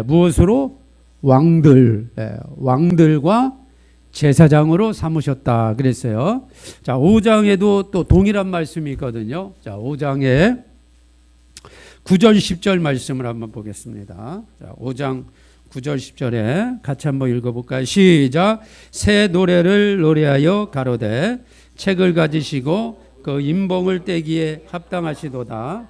무엇으로? 왕들과 제사장으로 삼으셨다 그랬어요. 자, 5장에도 또 동일한 말씀이 있거든요. 자, 5장에 9절 10절 말씀을 한번 보겠습니다. 자, 5장 9절 10절에 같이 한번 읽어볼까요? 시작. 새 노래를 노래하여 가로되 책을 가지시고 그 임봉을 떼기에 합당하시도다.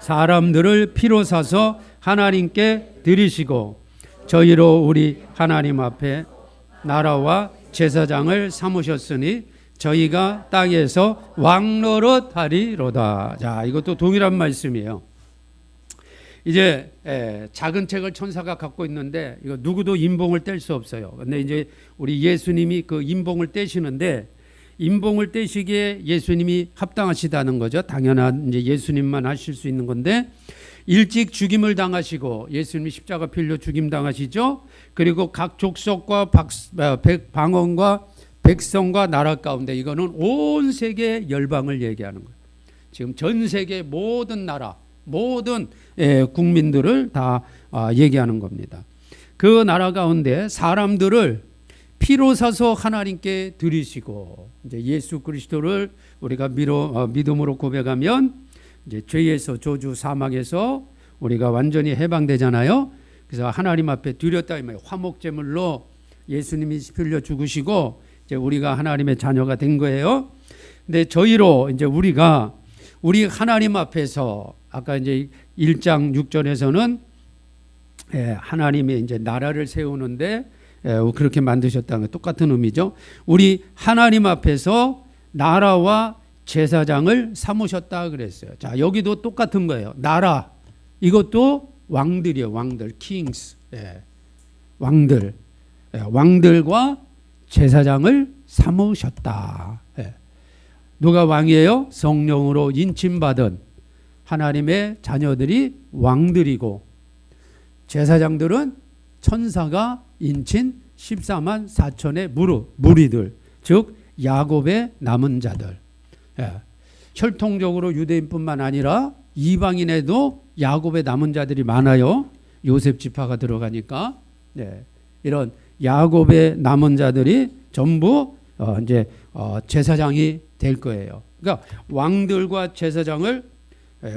사람들을 피로 사서 하나님께 드리시고 저희로 우리 하나님 앞에 나라와 제사장을 삼으셨으니 저희가 땅에서 왕노릇 하리로다. 자, 이것도 동일한 말씀이에요. 이제 작은 책을 천사가 갖고 있는데 이거 누구도 임봉을 뗄 수 없어요. 근데 이제 우리 예수님이 그 임봉을 떼시는데 임봉을 떼시기에 예수님이 합당하시다는 거죠. 당연한 이제 예수님만 하실 수 있는 건데 일찍 죽임을 당하시고 예수님이 십자가 필려 죽임 당하시죠. 그리고 각 족속과 방언과 백성과 나라 가운데 이거는 온 세계 열방을 얘기하는 거예요. 지금 전 세계 모든 나라, 모든 국민들을 다 얘기하는 겁니다. 그 나라 가운데 사람들을 피로 사서 하나님께 드리시고 이제 예수 그리스도를 우리가 믿음으로 고백하면 이제 죄에서 저주 사망에서 우리가 완전히 해방되잖아요. 그래서 하나님 앞에 드렸다 이 말이에요. 화목제물로 예수님이 흘려 죽으시고 이제 우리가 하나님의 자녀가 된 거예요. 근데 저희로 이제 우리가 우리 하나님 앞에서 아까 이제 1장 6절에서는 하나님의 이제 나라를 세우는데 그렇게 만드셨다는 똑같은 의미죠. 우리 하나님 앞에서 나라와 제사장을 삼으셨다 그랬어요. 자, 여기도 똑같은 거예요. 나라 이것도 왕들이에요. 왕들, kings, 왕들, 왕들과 제사장을 삼으셨다. 누가 왕이에요? 성령으로 인침받은 하나님의 자녀들이 왕들이고 제사장들은 천사가 인친 14만 4천의 무리들, 즉 야곱의 남은 자들. 혈통적으로 유대인뿐만 아니라 이방인에도 야곱의 남은 자들이 많아요. 요셉 지파가 들어가니까 이런 야곱의 남은 자들이 전부 이제 제사장이 될 거예요. 그러니까 왕들과 제사장을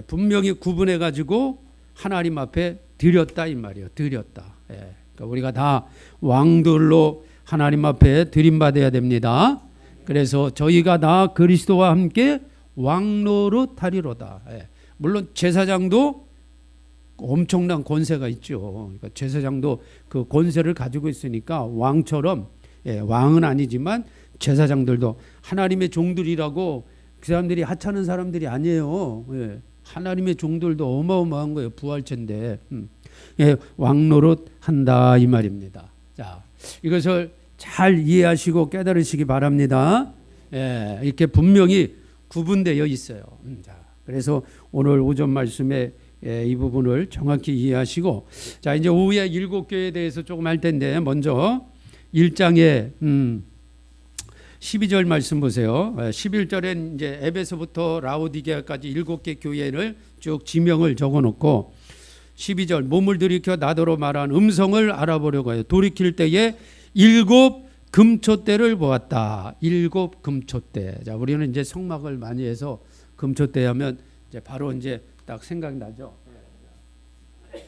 분명히 구분해 가지고 하나님 앞에 드렸다 이 말이에요. 드렸다. 그러니까 우리가 다 왕들로 하나님 앞에 드림받아야 됩니다. 그래서 저희가 다 그리스도와 함께 왕노릇 하리로다. 물론 제사장도 엄청난 권세가 있죠. 그러니까 제사장도 그 권세를 가지고 있으니까 왕처럼 왕은 아니지만 제사장들도 하나님의 종들이라고 그 사람들이 하찮은 사람들이 아니에요. 하나님의 종들도 어마어마한 거예요. 부활체인데 왕노릇 한다 이 말입니다. 자, 이것을 잘 이해하시고 깨달으시기 바랍니다. 이렇게 분명히 구분되어 있어요. 자, 그래서 오늘 오전 말씀에 이 부분을 정확히 이해하시고 자, 이제 오후에 7교회에 대해서 조금 할 텐데 먼저 1장에 12절 말씀 보세요. 11절엔 이제 에베소부터 라오디게아까지 7개 교회를 쭉 지명을 적어놓고 12절 몸을 들이켜 나더러 말한 음성을 알아보려고 해요. 돌이킬 때에 7 금초대를 보았다. 7 금초대. 자, 우리는 이제 성막을 많이 해서 금초대 하면 이제 바로 이제 딱 생각나죠.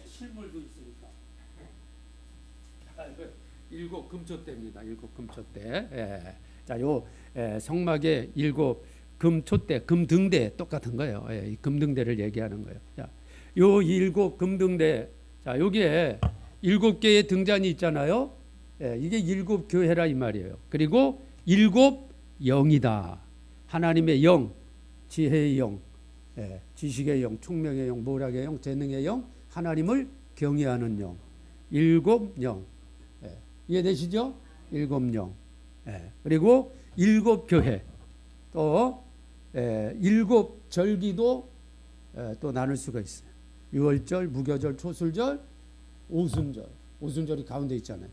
실물도 있으니까. 7 금초대입니다. 7 금초대. 자, 요 성막의 7 금초대, 금등대 똑같은 거예요. 이 금등대를 얘기하는 거예요. 자, 요 7 금등대. 자, 여기에 7개의 등잔이 있잖아요. 이게 7 교회라 이 말이에요. 그리고 7 영이다. 하나님의 영, 지혜의 영, 지식의 영, 총명의 영, 모략의 영, 재능의 영, 하나님을 경외하는 영. 7 영. 이해되시죠? 7 영. 그리고 7 교회. 또 7 절기도 또 나눌 수가 있어요. 유월절, 무교절, 초술절, 오순절. 오순절이 가운데 있잖아요.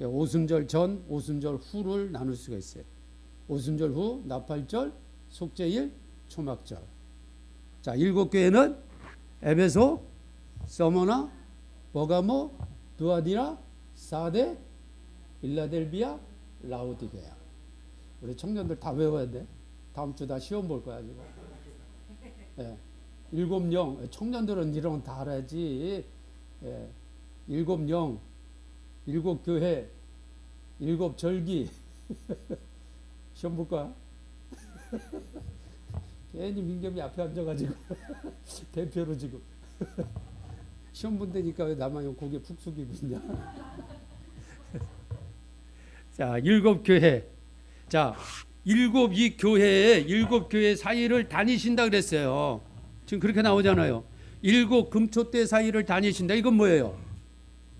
오순절 전, 오순절 후를 나눌 수가 있어요. 오순절 후, 나팔절, 속죄일, 초막절. 자, 7교회는 에베소, 서머나, 버가모, 두아디라, 사데, 빌라델비아, 라오디게아. 우리 청년들 다 외워야 돼. 다음 주 다 시험 볼 거야, 지금. 예. 7영, 청년들은 이런 건 다 알아야지. 예. 7영, 7교회, 7절기. 시험 볼 거야. 괜히 민겸이 앞에 앉아가지고 대표로 지금 시험 본다니까 왜 나만 고개 푹 숙이고 있냐. 자, 7교회. 자, 이 교회에 7교회 사이를 다니신다 그랬어요. 지금 그렇게 나오잖아요. 7금초대 사이를 다니신다. 이건 뭐예요?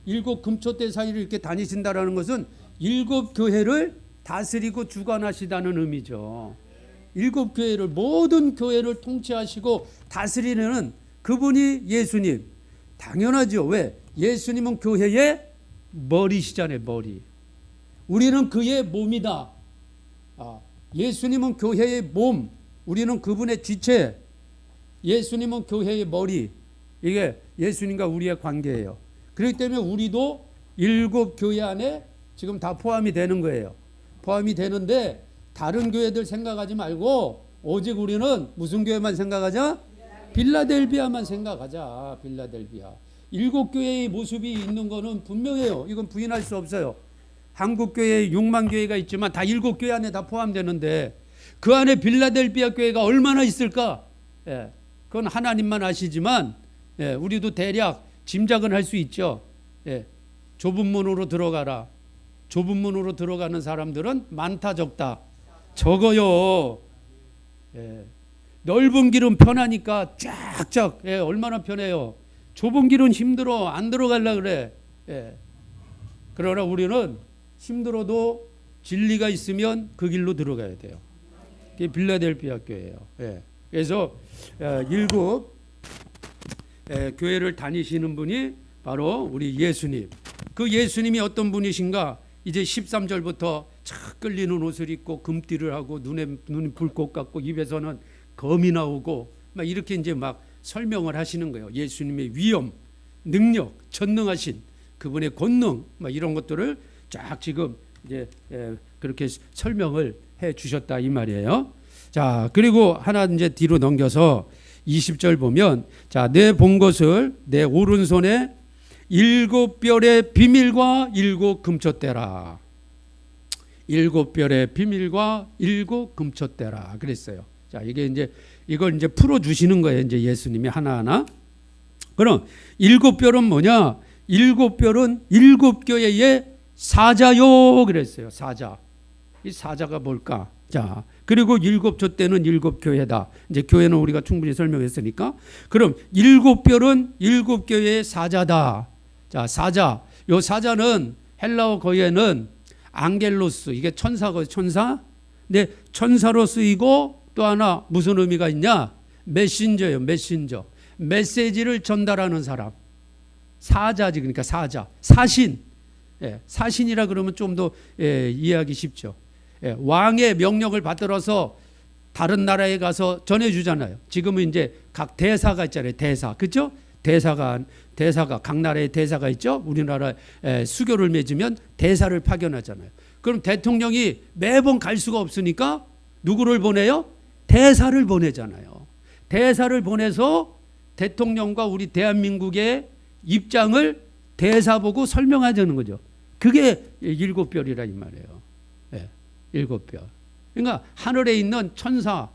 7금초대 사이를 이렇게 다니신다라는 것은 7교회를 다스리고 주관하시다는 의미죠. 7교회를, 모든 교회를 통치하시고 다스리는 그분이 예수님. 당연하죠. 왜? 예수님은 교회의 머리시잖아요. 머리. 우리는 그의 몸이다. 예수님은 교회의 몸, 우리는 그분의 지체. 예수님은 교회의 머리. 이게 예수님과 우리의 관계예요. 그렇기 때문에 우리도 7교회 안에 지금 다 포함이 되는 거예요. 포함이 되는데 다른 교회들 생각하지 말고 오직 우리는 무슨 교회만 생각하자? 빌라델비아만 생각하자. 빌라델비아. 7교회의 모습이 있는 거는 분명해요. 이건 부인할 수 없어요. 한국교회에 6만 교회가 있지만 다 7교회 안에 다 포함되는데 그 안에 빌라델비아 교회가 얼마나 있을까? 예, 그건 하나님만 아시지만 예, 우리도 대략 짐작은 할 수 있죠. 예, 좁은 문으로 들어가라. 좁은 문으로 들어가는 사람들은 많다 적다? 적어요. 예, 넓은 길은 편하니까 쫙쫙. 예, 얼마나 편해요. 좁은 길은 힘들어. 안 들어가려고 그래. 예. 그러나 우리는 힘들어도 진리가 있으면 그 길로 들어가야 돼요. 그게 빌라델비아 교회예요. 예. 그래서 7 교회를 다니시는 분이 바로 우리 예수님. 그 예수님이 어떤 분이신가? 이제 13절부터 착 끌리는 옷을 입고 금띠를 하고 눈이 불꽃 같고 입에서는 검이 나오고 막 이렇게 이제 막 설명을 하시는 거예요. 예수님의 위엄, 능력, 전능하신 그분의 권능 막 이런 것들을 쫙 지금 이제 그렇게 설명을 해 주셨다 이 말이에요. 자, 그리고 하나 이제 뒤로 넘겨서 20절 보면 자, 내 본 것을 내 오른손에 7별의 비밀과 7 금초대라. 7별의 비밀과 7 금초대라 그랬어요. 자, 이게 이제 이걸 이제 풀어 주시는 거예요. 이제 예수님이 하나하나. 그럼 7별은 뭐냐? 7별은 7교회의 사자요 그랬어요. 사자. 이 사자가 뭘까? 자, 그리고 7촛대는 7교회다. 이제 교회는 우리가 충분히 설명했으니까. 그럼 7별은 7교회의 사자다. 자, 사자. 요 사자는 헬라어 거에는 앙겔로스, 이게 천사고 천사. 근데 천사로 쓰이고 또 하나 무슨 의미가 있냐? 메신저예요. 메신저. 메시지를 전달하는 사람. 사자지. 그러니까 사자. 사신. 예, 사신이라 그러면 좀 더 이해하기 쉽죠. 예, 왕의 명령을 받들어서 다른 나라에 가서 전해주잖아요. 지금은 이제 각 대사가 있잖아요. 대사. 그죠? 대사가 각 나라에 대사가 있죠. 우리나라에 수교를 맺으면 대사를 파견하잖아요. 그럼 대통령이 매번 갈 수가 없으니까 누구를 보내요? 대사를 보내잖아요. 대사를 보내서 대통령과 우리 대한민국의 입장을 대사 보고 설명하자는 거죠. 그게 7별이라 이 말이에요. 네, 7별. 그러니까 하늘에 있는 천사,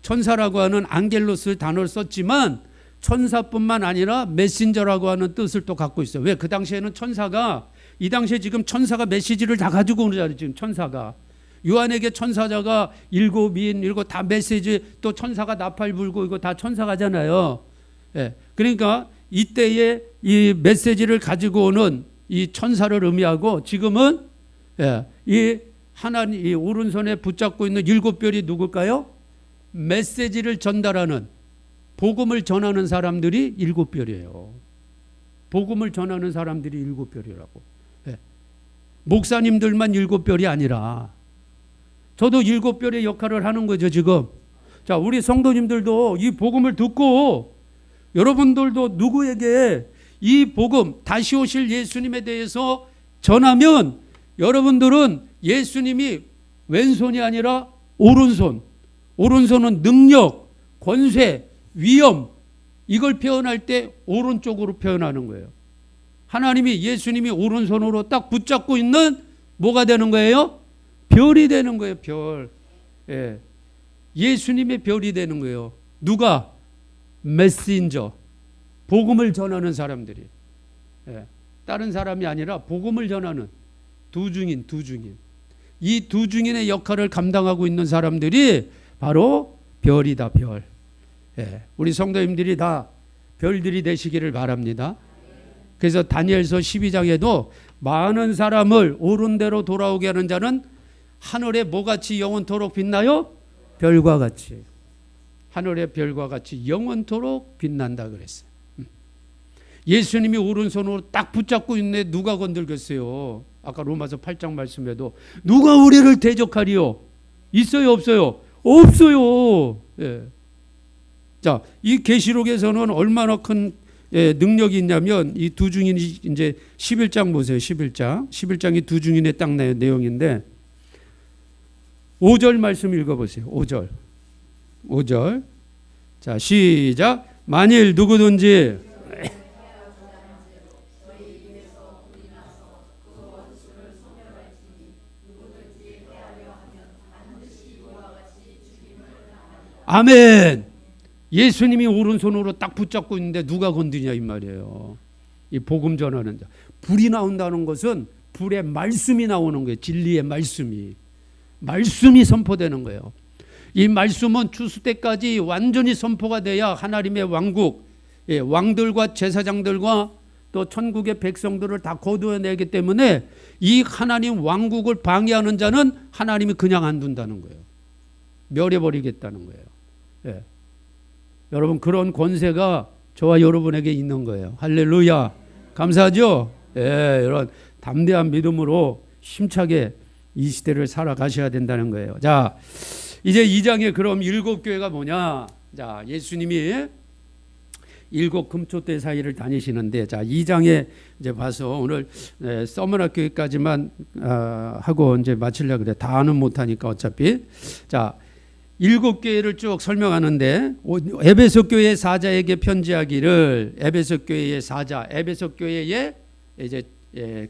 천사라고 하는 앙겔로스 단어를 썼지만 천사뿐만 아니라 메신저라고 하는 뜻을 또 갖고 있어요. 왜? 그 당시에는 천사가, 이 당시에 지금 천사가 메시지를 다 가지고 오잖아요. 지금 천사가. 요한에게 천사자가 7인, 7 다 메시지, 또 천사가 나팔 불고 이거 다 천사가잖아요. 예. 그러니까 이때에 이 메시지를 가지고 오는 이 천사를 의미하고 지금은 이 하나님 이 오른손에 붙잡고 있는 7별이 누굴까요? 메시지를 전달하는, 복음을 전하는 사람들이 7별이에요. 복음을 전하는 사람들이 7별이라고. 목사님들만 7별이 아니라 저도 7별의 역할을 하는 거죠, 지금. 자, 우리 성도님들도 이 복음을 듣고 여러분들도 누구에게 이 복음, 다시 오실 예수님에 대해서 전하면 여러분들은 예수님이 왼손이 아니라 오른손, 오른손은 능력, 권세, 위엄, 이걸 표현할 때 오른쪽으로 표현하는 거예요. 하나님이 예수님이 오른손으로 딱 붙잡고 있는 뭐가 되는 거예요? 별이 되는 거예요. 별. 예. 예수님의 별이 되는 거예요. 누가? 메신저. 복음을 전하는 사람들이. 예. 다른 사람이 아니라 복음을 전하는 두 증인. 이 두 증인의 역할을 감당하고 있는 사람들이 바로 별이다, 별. 예. 우리 성도님들이 다 별들이 되시기를 바랍니다. 그래서 다니엘서 12장에도 많은 사람을 옳은 대로 돌아오게 하는 자는 하늘에 뭐같이 영원토록 빛나요? 별과 같이. 하늘의 별과 같이 영원토록 빛난다 그랬어요. 예수님이 오른손으로 딱 붙잡고 있는데 누가 건들겠어요? 아까 로마서 8장 말씀에도 누가 우리를 대적하리요? 있어요, 없어요? 없어요. 예. 자, 이 계시록에서는 얼마나 큰 능력이 있냐면 이 두 증인이 이제 11장 보세요. 11장이 두 증인의 딱 내용인데 5절 말씀 읽어보세요. 5절. 자, 시작. 만일 누구든지 아멘. 예수님이 오른손으로 딱 붙잡고 있는데 누가 건드냐 이 말이에요. 이 복음 전하는 자. 불이 나온다는 것은 불의 말씀이 나오는 거예요. 진리의 말씀이 선포되는 거예요. 이 말씀은 추수 때까지 완전히 선포가 돼야 하나님의 왕국, 왕들과 제사장들과 또 천국의 백성들을 다 거두어내기 때문에 이 하나님 왕국을 방해하는 자는 하나님이 그냥 안 둔다는 거예요. 멸해버리겠다는 거예요. 예. 여러분, 그런 권세가 저와 여러분에게 있는 거예요. 할렐루야. 감사하죠? 예, 이런 담대한 믿음으로 힘차게 이 시대를 살아가셔야 된다는 거예요. 자, 이제 2장에 그럼 7교회가 뭐냐? 자, 예수님이 7 금초대 사이를 다니시는데, 자, 2장에 이제 봐서 오늘 서머나 교회까지만 하고 이제 마치려고 그래. 다는 못하니까 어차피. 자, 7교회를 쭉 설명하는데 에베소 교회 사자에게 편지하기를, 에베소 교회의 사자, 에베소 교회의 이제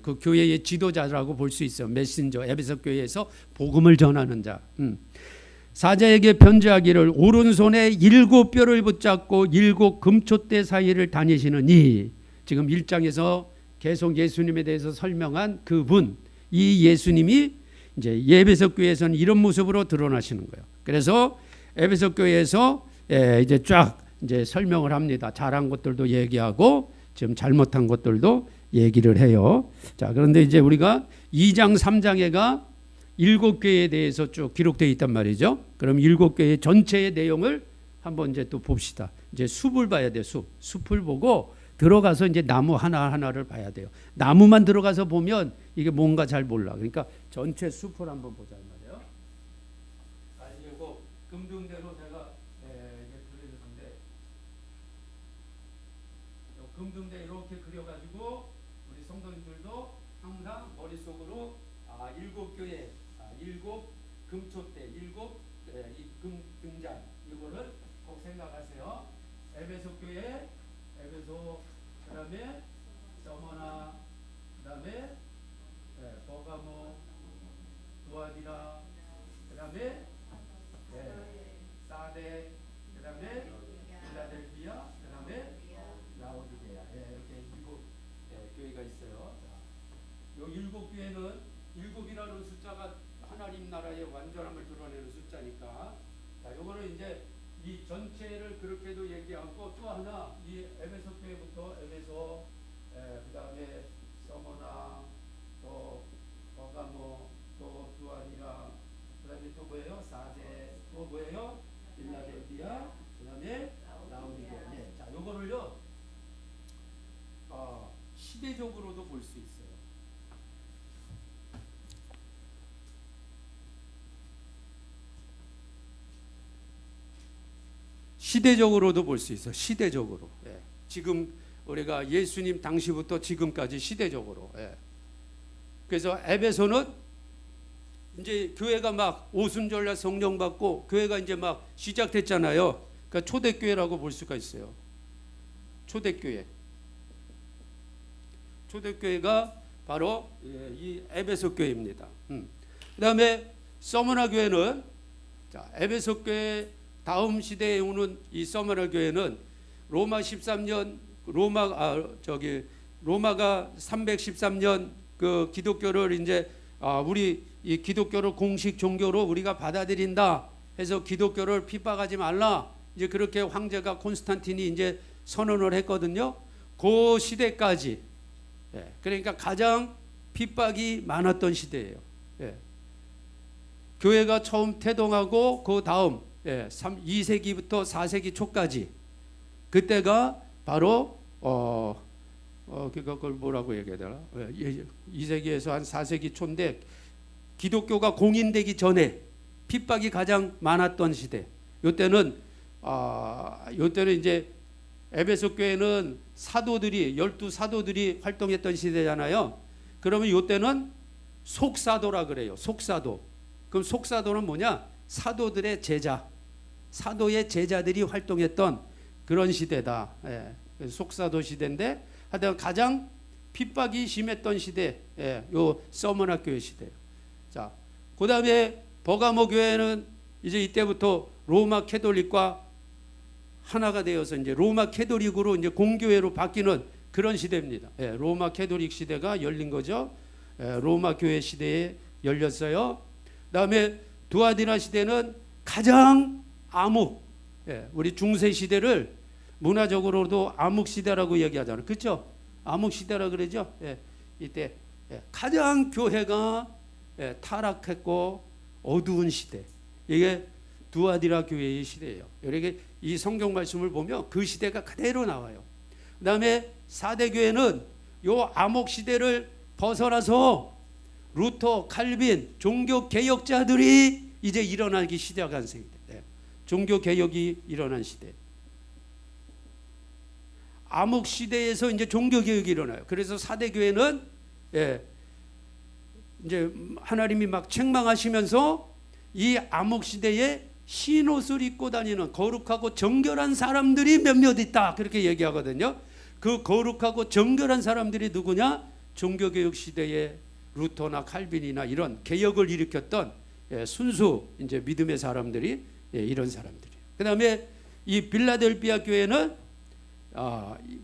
그 교회의 지도자라고 볼 수 있어요. 메신저, 에베소 교회에서 복음을 전하는 자. 사자에게 편지하기를 오른손에 7뼈를 붙잡고 7 금초대 사이를 다니시는 이, 지금 1장에서 계속 예수님에 대해서 설명한 그분, 이 예수님이 이제 에베소 교회에서는 이런 모습으로 드러나시는 거예요. 그래서 에베소 교회에서 이제 쫙 이제 설명을 합니다. 잘한 것들도 얘기하고 지금 잘못한 것들도 얘기를 해요. 자, 그런데 이제 우리가 2장 3장에가 7교회에 대해서 쭉 기록되어 있단 말이죠. 그럼 7교회 전체의 내용을 한번 이제 또 봅시다. 이제 숲을 봐야 돼요. 숲을 보고 들어가서 이제 나무 하나하나를 봐야 돼요. 나무만 들어가서 보면 이게 뭔가 잘 몰라. 그러니까 전체 숲을 한번 보자 말이에요. 이거 금등대로 제가 이게 그려줬는데, 금등대 이렇게 그려가지고 우리 성도님들도 항상 머릿속으로 7교회, 7 금초대, 7 금등잔, 이거를 꼭 생각하세요. 에베소 교회, 에베소, 그 다음에 서머나, 그 다음에 버가모, 두아디라, 그 다음에 사데, 그 다음에 필라델피아, 그 다음에 라오디게아. 이렇게 7 교회가 있어요. 이 7교회는 7이라는 숫자가 하나님 나라의 완전함을 드러내는 숫자니까, 자, 요거는 이제 이 전체를 그렇게도 얘기하고, 또 하나 이 에베소 교회부터 에베소, 그 다음에 서머나, 또 버가모, 또 두아니라, 그 다음에 또 뭐예요? 사데, 또 뭐예요? 필라델피아, 그 다음에 라오디게아. 자, 요거를요 시대적으로도 볼 수 있어요. 시대적으로도 볼 수 있어. 시대적으로. 예. 지금 우리가 예수님 당시부터 지금까지 시대적으로. 예. 그래서 에베소는 이제 교회가 막 오순절날 성령 받고 교회가 이제 막 시작됐잖아요. 그러니까 초대교회라고 볼 수가 있어요. 초대교회. 초대교회가 바로 이 에베소 교회입니다. 그다음에 서머나 교회는, 자, 에베소 교회 다음 시대에 오는 이 서머나 교회는 로마 13년 로마가 313년 그 기독교를 이제 우리 이 기독교를 공식 종교로 우리가 받아들인다 해서 기독교를 핍박하지 말라, 이제 그렇게 황제가 콘스탄틴이 이제 선언을 했거든요. 그 시대까지, 예, 그러니까 가장 핍박이 많았던 시대예요. 예. 교회가 처음 태동하고 그 다음 2세기부터 4세기 초까지, 그때가 바로 그걸 뭐라고 얘기해야 되나? 2세기에서 한 4세기 초인데 기독교가 공인되기 전에 핍박이 가장 많았던 시대. 요때는 이제 에베소 교회는 사도들이 12사도들이 활동했던 시대잖아요. 그러면 요때는 속사도라 그래요. 속사도. 그럼 속사도는 뭐냐? 사도들의 제자, 사도의 제자들이 활동했던 그런 시대다. 예. 속사도 시대인데 하여튼 가장 핍박이 심했던 시대, 요 서머나 교회 시대예요. 자, 그 다음에 버가모 교회는 이제 이때부터 로마 캐톨릭과 하나가 되어서 이제 로마 캐톨릭으로 이제 공교회로 바뀌는 그런 시대입니다. 로마 캐톨릭 시대가 열린 거죠. 로마 교회 시대에 열렸어요. 그다음에 두아디라 시대는 가장 암흑, 우리 중세 시대를 문화적으로도 암흑 시대라고 얘기하잖아요. 그렇죠? 암흑 시대라 그러죠. 이때 가장 교회가 타락했고 어두운 시대, 이게 두아디라 교회의 시대예요. 이렇게 이 성경 말씀을 보면 그 시대가 그대로 나와요. 그 다음에 4대 교회는 요 암흑 시대를 벗어나서 루터, 칼빈, 종교 개혁자들이 이제 일어나기 시작한 시대. 종교 개혁이 일어난 시대. 암흑 시대에서 이제 종교 개혁이 일어나요. 그래서 4대 교회는 이제 하나님이 막 책망하시면서 이 암흑 시대에 흰 옷을 입고 다니는 거룩하고 정결한 사람들이 몇몇 있다, 그렇게 얘기하거든요. 그 거룩하고 정결한 사람들이 누구냐? 종교개혁 시대에 루터나 칼빈이나 이런 개혁을 일으켰던 순수 이제 믿음의 사람들이 이런 사람들이에요. 그 다음에 이 빌라델비아 교회는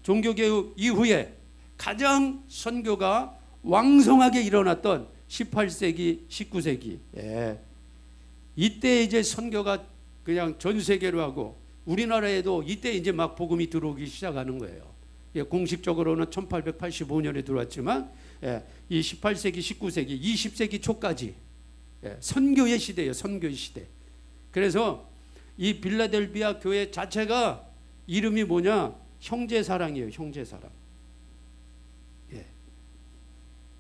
종교개혁 이후에 가장 선교가 왕성하게 일어났던 18세기, 19세기. 이때 이제 선교가 그냥 전 세계로 하고 우리나라에도 이때 이제 막 복음이 들어오기 시작하는 거예요. 공식적으로는 1885년에 들어왔지만 이 18세기, 19세기, 20세기 초까지 선교의 시대예요. 선교의 시대. 그래서 이 빌라델비아 교회 자체가 이름이 뭐냐? 형제사랑이에요. 형제사랑.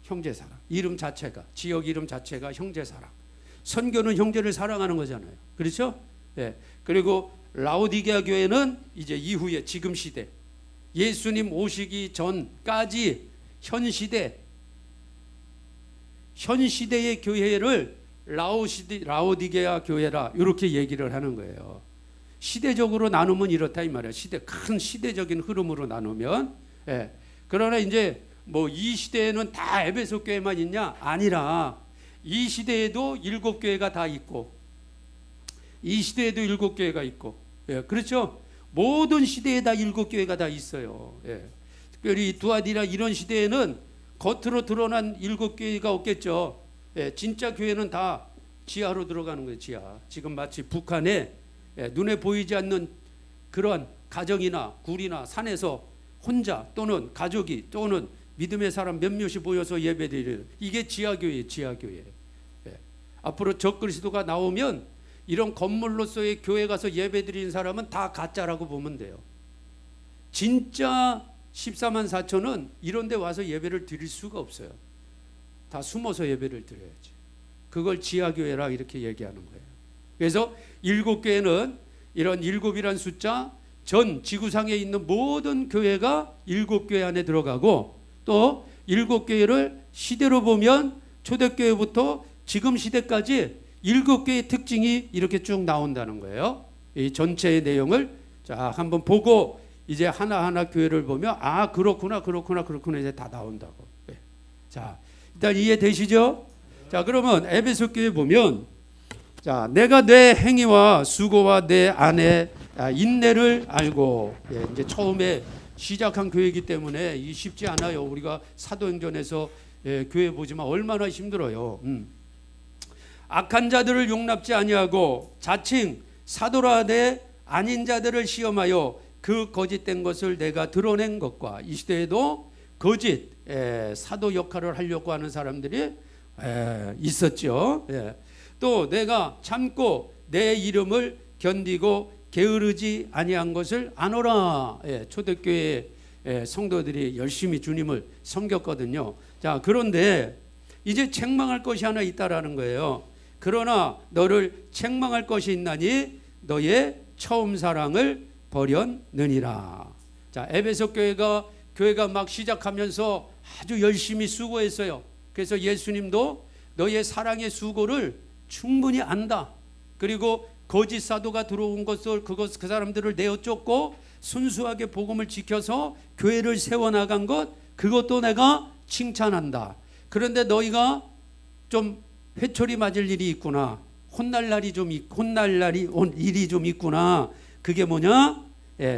형제사랑. 이름 자체가, 지역 이름 자체가 형제사랑. 선교는 형제를 사랑하는 거잖아요. 그렇죠? 그리고 라오디게아 교회는 이제 이후에 지금 시대, 예수님 오시기 전까지 현 시대의 교회를 라오디게아 교회라 이렇게 얘기를 하는 거예요. 시대적으로 나누면 이렇다 이 말이에요. 큰 시대적인 흐름으로 나누면. 그러나 이제 뭐 이 시대에는 다 에베소 교회만 있냐? 아니라 이 시대에도 7교회가 다 있고 이 시대에도 7교회가 있고, 그렇죠? 모든 시대에 다 7교회가 다 있어요. 특별히 두아디라 이런 시대에는 겉으로 드러난 7교회가 없겠죠. 진짜 교회는 다 지하로 들어가는 거예요. 지하. 지금 마치 북한에 눈에 보이지 않는 그런 가정이나 굴이나 산에서 혼자 또는 가족이 또는 믿음의 사람 몇몇이 모여서 예배드리는, 이게 지하교회예요. 지하교회. 앞으로 적그리스도가 나오면 이런 건물로서의 교회 가서 예배드리는 사람은 다 가짜라고 보면 돼요. 진짜 14만 4천은 이런 데 와서 예배를 드릴 수가 없어요. 다 숨어서 예배를 드려야지. 그걸 지하교회라 이렇게 얘기하는 거예요. 그래서 7교회는 이런 7이란 숫자, 전 지구상에 있는 모든 교회가 7교회 안에 들어가고, 또 7교회를 시대로 보면 초대교회부터 지금 시대까지 7교회의 특징이 이렇게 쭉 나온다는 거예요. 이 전체의 내용을 자 한번 보고 이제 하나하나 교회를 보면 아 그렇구나 이제 다 나온다고. 자 일단 이해되시죠? 자 그러면 에베소 교회 보면 자 내가 내 행위와 수고와 내 안에 인내를 알고, 이제 처음에 시작한 교회이기 때문에 이 쉽지 않아요. 우리가 사도행전에서 교회 보지만 얼마나 힘들어요. 악한 자들을 용납지 아니하고 자칭 사도라 하되 아닌 자들을 시험하여 그 거짓된 것을 내가 드러낸 것과, 이 시대에도 거짓 사도 역할을 하려고 하는 사람들이 있었죠. 또 내가 참고 내 이름을 견디고 게으르지 아니한 것을 아노라. 초대교회 성도들이 열심히 주님을 섬겼거든요. 자 그런데 이제 책망할 것이 하나 있다라는 거예요. 그러나 너를 책망할 것이 있나니 너의 처음 사랑을 버렸느니라. 자 에베소 교회가 막 시작하면서 아주 열심히 수고했어요. 그래서 예수님도 너의 사랑의 수고를 충분히 안다. 그리고 거짓 사도가 들어온 것을 그 사람들을 내어 쫓고 순수하게 복음을 지켜서 교회를 세워나간 것, 그것도 내가 칭찬한다. 그런데 너희가 좀 회초리 맞을 일이 있구나. 혼날 일이 좀 있구나. 그게 뭐냐?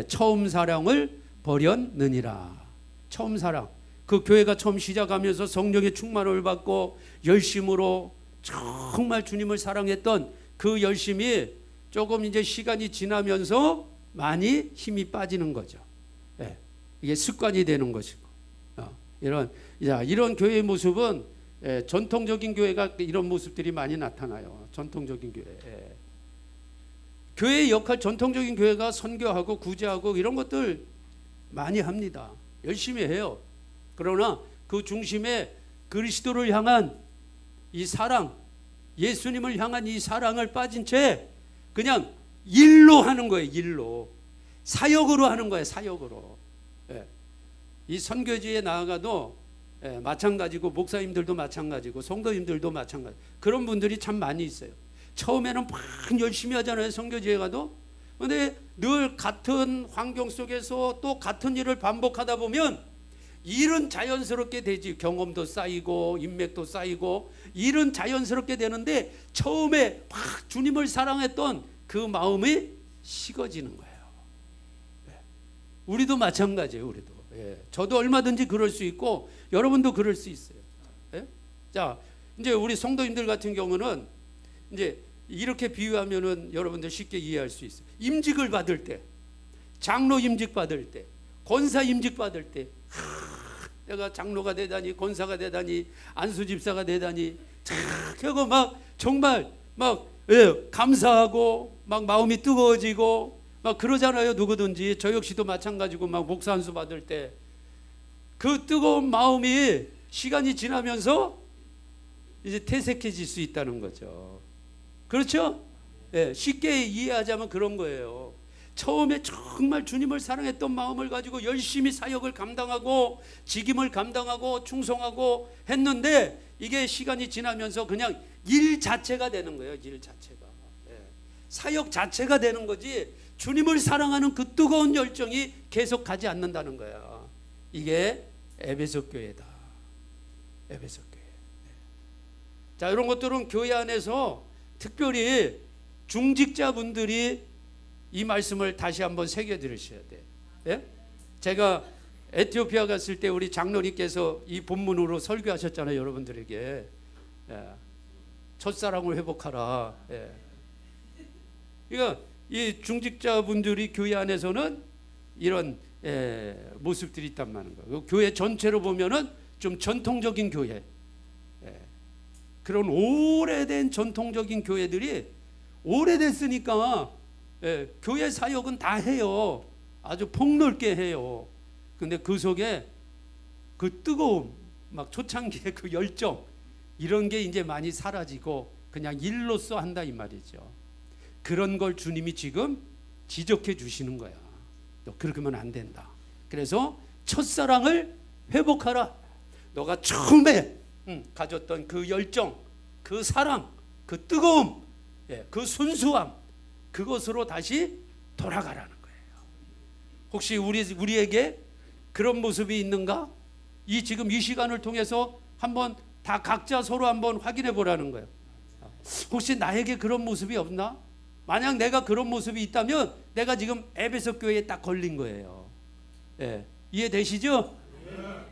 처음 사랑을 버렸느니라. 처음 사랑. 그 교회가 처음 시작하면서 성령의 충만을 받고 열심으로 정말 주님을 사랑했던 그 열심이 조금 이제 시간이 지나면서 많이 힘이 빠지는 거죠. 이게 습관이 되는 것이고, 이런 교회의 모습은 전통적인 교회가 이런 모습들이 많이 나타나요. 전통적인 교회. 교회의 역할, 전통적인 교회가 선교하고 구제하고 이런 것들 많이 합니다. 열심히 해요. 그러나 그 중심에 그리스도를 향한 이 사랑, 예수님을 향한 이 사랑을 빠진 채 그냥 일로 하는 거예요. 일로. 사역으로 하는 거예요. 사역으로. 이 선교지에 나아가도 마찬가지고, 목사님들도 마찬가지고, 성도님들도 마찬가지. 그런 분들이 참 많이 있어요. 처음에는 막 열심히 하잖아요. 선교지에 가도. 그런데 늘 같은 환경 속에서 또 같은 일을 반복하다 보면 일은 자연스럽게 되지. 경험도 쌓이고 인맥도 쌓이고 일은 자연스럽게 되는데 처음에 막 주님을 사랑했던 그 마음이 식어지는 거예요. 우리도 마찬가지예요. 우리도. 저도 얼마든지 그럴 수 있고 여러분도 그럴 수 있어요. 자, 이제 우리 성도님들 같은 경우는 이제 이렇게 비유하면은 여러분들 쉽게 이해할 수 있어요. 임직을 받을 때, 장로 임직 받을 때, 권사 임직 받을 때, 내가 장로가 되다니, 권사가 되다니, 안수 집사가 되다니, 그거 막 정말 막 감사하고 막 마음이 뜨거워지고 막 그러잖아요. 누구든지. 저 역시도 마찬가지고 막 목사 안수 받을 때 그 뜨거운 마음이 시간이 지나면서 이제 퇴색해질 수 있다는 거죠. 그렇죠? 쉽게 이해하자면 그런 거예요. 처음에 정말 주님을 사랑했던 마음을 가지고 열심히 사역을 감당하고 직임을 감당하고 충성하고 했는데 이게 시간이 지나면서 그냥 일 자체가 되는 거예요. 일 자체가. 사역 자체가 되는 거지 주님을 사랑하는 그 뜨거운 열정이 계속 가지 않는다는 거야. 이게 에베소 교회다. 에베소 교회. 자, 이런 것들은 교회 안에서 특별히 중직자분들이 이 말씀을 다시 한번 새겨 들으셔야 돼. 제가 에티오피아 갔을 때 우리 장로님께서 이 본문으로 설교하셨잖아요. 여러분들에게. 첫사랑을 회복하라. 그러니까 이 중직자분들이 교회 안에서는 이런 모습들이 있단 말인 거예요. 교회 전체로 보면은 좀 전통적인 교회, 그런 오래된 전통적인 교회들이 오래됐으니까 교회 사역은 다 해요. 아주 폭넓게 해요. 근데 그 속에 그 뜨거움, 막 초창기의 그 열정, 이런 게 이제 많이 사라지고 그냥 일로서 한다 이 말이죠. 그런 걸 주님이 지금 지적해 주시는 거야. 너 그렇게 하면 안 된다. 그래서 첫사랑을 회복하라. 너가 처음에 가졌던 그 열정, 그 사랑, 그 뜨거움, 그 순수함, 그것으로 다시 돌아가라는 거예요. 혹시 우리에게 그런 모습이 있는가? 지금 이 시간을 통해서 한번 다 각자 서로 한번 확인해 보라는 거예요. 혹시 나에게 그런 모습이 없나? 만약 내가 그런 모습이 있다면 내가 지금 에베소 교회에 딱 걸린 거예요. 이해되시죠?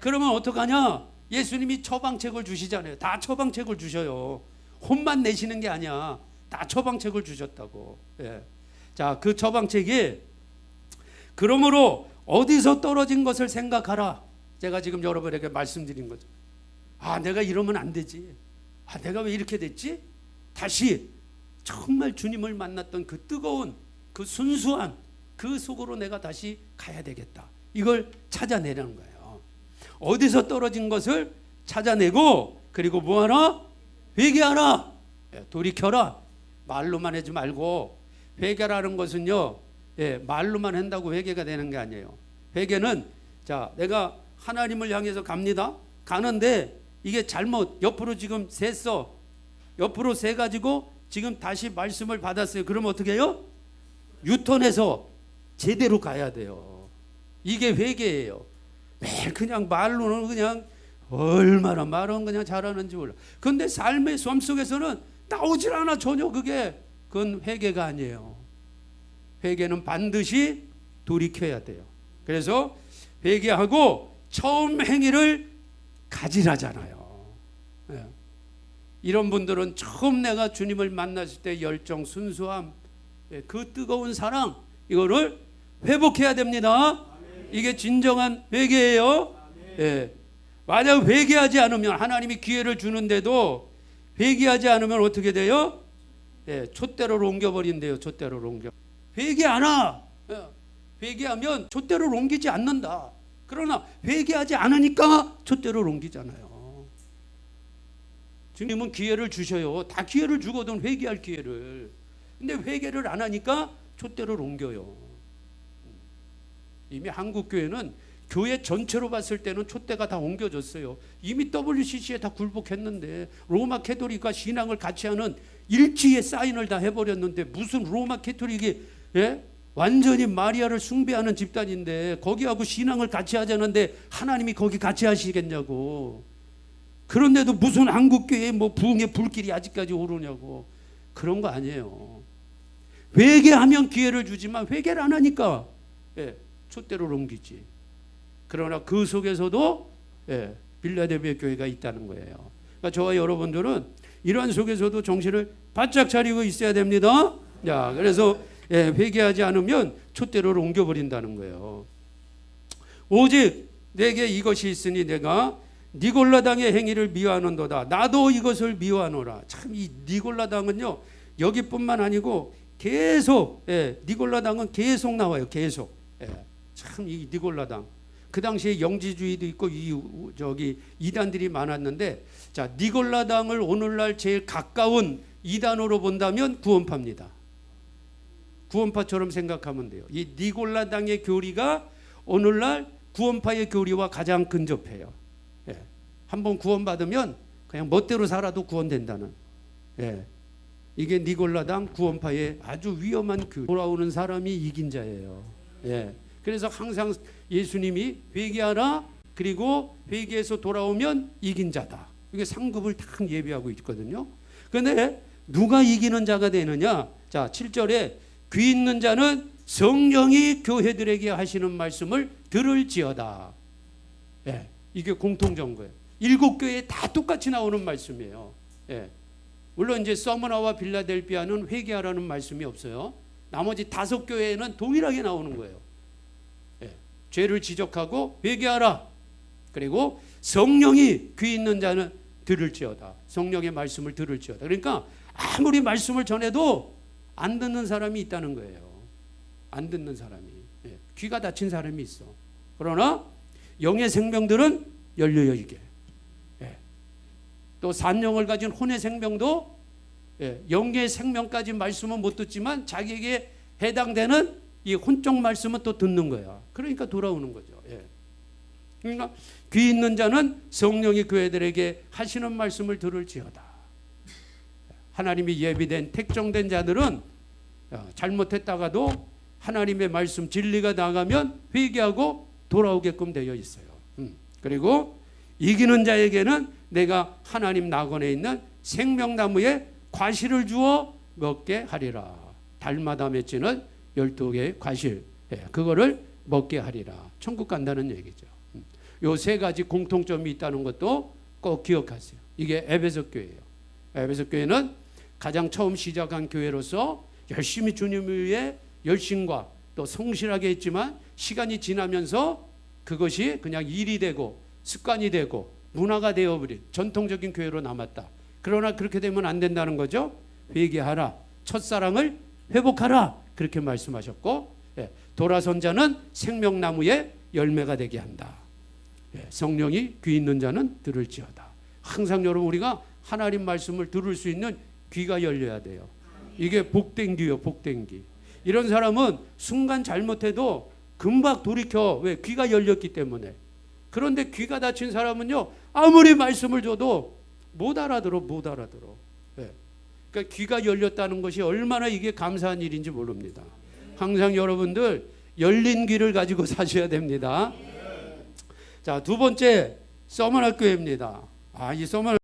그러면 어떡하냐? 예수님이 처방책을 주시잖아요. 다 처방책을 주셔요. 혼만 내시는 게 아니야. 다 처방책을 주셨다고. 자, 그 처방책이 그러므로 어디서 떨어진 것을 생각하라. 제가 지금 여러분에게 말씀드린 거죠. 내가 이러면 안 되지. 내가 왜 이렇게 됐지? 다시 정말 주님을 만났던 그 뜨거운, 그 순수한 그 속으로 내가 다시 가야 되겠다. 이걸 찾아내라는 거예요. 어디서 떨어진 것을 찾아내고, 그리고 뭐하라? 회개하라. 돌이켜라. 말로만 하지 말고, 회개라는 것은요, 말로만 한다고 회개가 되는 게 아니에요. 회개는, 자, 내가 하나님을 향해서 갑니다. 가는데 이게 잘못 옆으로 지금 셌어. 옆으로 세 가지고 지금 다시 말씀을 받았어요. 그러면 어떻게 해요? 유턴해서 제대로 가야 돼요. 이게 회개예요. 매일 그냥 말로는 그냥 얼마나 말은 그냥 잘하는지 몰라. 근데 삶의 삶 속에서는 나오질 않아. 전혀 그건 회개가 아니에요. 회개는 반드시 돌이켜야 돼요. 그래서 회개하고 처음 행위를 가지라잖아요. 이런 분들은 처음 내가 주님을 만났을 때 열정, 순수함, 그 뜨거운 사랑, 이거를 회복해야 됩니다. 이게 진정한 회개예요. 만약 회개하지 않으면, 하나님이 기회를 주는데도 회개하지 않으면 어떻게 돼요? 촛대로로 옮겨버린대요. 촛대로로 옮겨. 회개 안 하. 회개하면 촛대로로 옮기지 않는다. 그러나 회개하지 않으니까 촛대로로 옮기잖아요. 주님은 기회를 주셔요. 다 기회를 주거든, 회개할 기회를. 근데 회개를 안 하니까 촛대로를 옮겨요. 이미 한국교회는 교회 전체로 봤을 때는 촛대가 다 옮겨졌어요. 이미 WCC에 다 굴복했는데, 로마 캐토릭과 신앙을 같이 하는 일지에 사인을 다 해버렸는데, 무슨 로마 캐토릭이 완전히 마리아를 숭배하는 집단인데 거기하고 신앙을 같이 하자는데 하나님이 거기 같이 하시겠냐고. 그런데도 무슨 한국교회에 뭐 부흥의 불길이 아직까지 오르냐고. 그런 거 아니에요. 회개하면 기회를 주지만 회개를 안 하니까 촛대로 옮기지. 그러나 그 속에서도 빌라델비아 교회가 있다는 거예요. 그러니까 저와 여러분들은 이러한 속에서도 정신을 바짝 차리고 있어야 됩니다. 자, 그래서 회개하지 않으면 촛대로를 옮겨버린다는 거예요. 오직 내게 이것이 있으니 내가 니골라당의 행위를 미워하는도다. 나도 이것을 미워하노라. 참, 이 니골라당은요, 여기뿐만 아니고 계속, 니골라당은 계속 나와요. 계속. 참, 이 니골라당. 그 당시에 영지주의도 있고 이단들이 많았는데, 자, 니골라당을 오늘날 제일 가까운 이단으로 본다면 구원파입니다. 구원파처럼 생각하면 돼요. 이 니골라당의 교리가 오늘날 구원파의 교리와 가장 근접해요. 한번 구원받으면 그냥 멋대로 살아도 구원된다는. 이게 니골라당 구원파의 아주 위험한 교리. 돌아오는 사람이 이긴 자예요. 그래서 항상 예수님이 회개하라, 그리고 회개해서 돌아오면 이긴 자다. 이게 상급을 딱 예비하고 있거든요. 그런데 누가 이기는 자가 되느냐? 자, 7절에 귀 있는 자는 성령이 교회들에게 하시는 말씀을 들을지어다. 이게 공통점거예요. 7교회에 다 똑같이 나오는 말씀이에요. 물론 이제 서머나와 빌라델비아는 회개하라는 말씀이 없어요. 나머지 5교회에는 동일하게 나오는 거예요. 죄를 지적하고 회개하라. 그리고 성령이 귀 있는 자는 들을지어다. 성령의 말씀을 들을지어다. 그러니까 아무리 말씀을 전해도 안 듣는 사람이 있다는 거예요. 안 듣는 사람이. 귀가 닫힌 사람이 있어. 그러나 영의 생명들은 열려요, 이게. 또 산영을 가진 혼의 생명도 영의 생명까지 말씀은 못 듣지만 자기에게 해당되는 이 혼적 말씀은 또 듣는 거야. 그러니까 돌아오는 거죠. 예. 그러니까 귀 있는 자는 성령이 그 애들에게 하시는 말씀을 들을지어다. 하나님이 예비된 택정된 자들은 잘못했다가도 하나님의 말씀 진리가 나가면 회개하고 돌아오게끔 되어 있어요. 그리고 이기는 자에게는 내가 하나님 낙원에 있는 생명나무에 과실을 주어 먹게 하리라. 달마다 맺히는 12개의 과실, 그거를 먹게 하리라. 천국 간다는 얘기죠. 요 세 가지 공통점이 있다는 것도 꼭 기억하세요. 이게 에베소 교회예요. 에베소 교회는 가장 처음 시작한 교회로서 열심히 주님 위해 열심과 또 성실하게 했지만 시간이 지나면서 그것이 그냥 일이 되고 습관이 되고 문화가 되어버린 전통적인 교회로 남았다. 그러나 그렇게 되면 안 된다는 거죠. 회개하라. 첫사랑을 회복하라. 그렇게 말씀하셨고, 돌아선 자는 생명나무의 열매가 되게 한다. 성령이 귀 있는 자는 들을지어다. 항상 여러분 우리가 하나님 말씀을 들을 수 있는 귀가 열려야 돼요. 이게 복된 귀요, 복된 귀. 이런 사람은 순간 잘못해도 금방 돌이켜. 왜? 귀가 열렸기 때문에. 그런데 귀가 닫힌 사람은요, 아무리 말씀을 줘도 못 알아들어. 그러니까 귀가 열렸다는 것이 얼마나 이게 감사한 일인지 모릅니다. 항상 여러분들 열린 귀를 가지고 사셔야 됩니다. 자, 두 번째 서머나 교회입니다. 이 서머나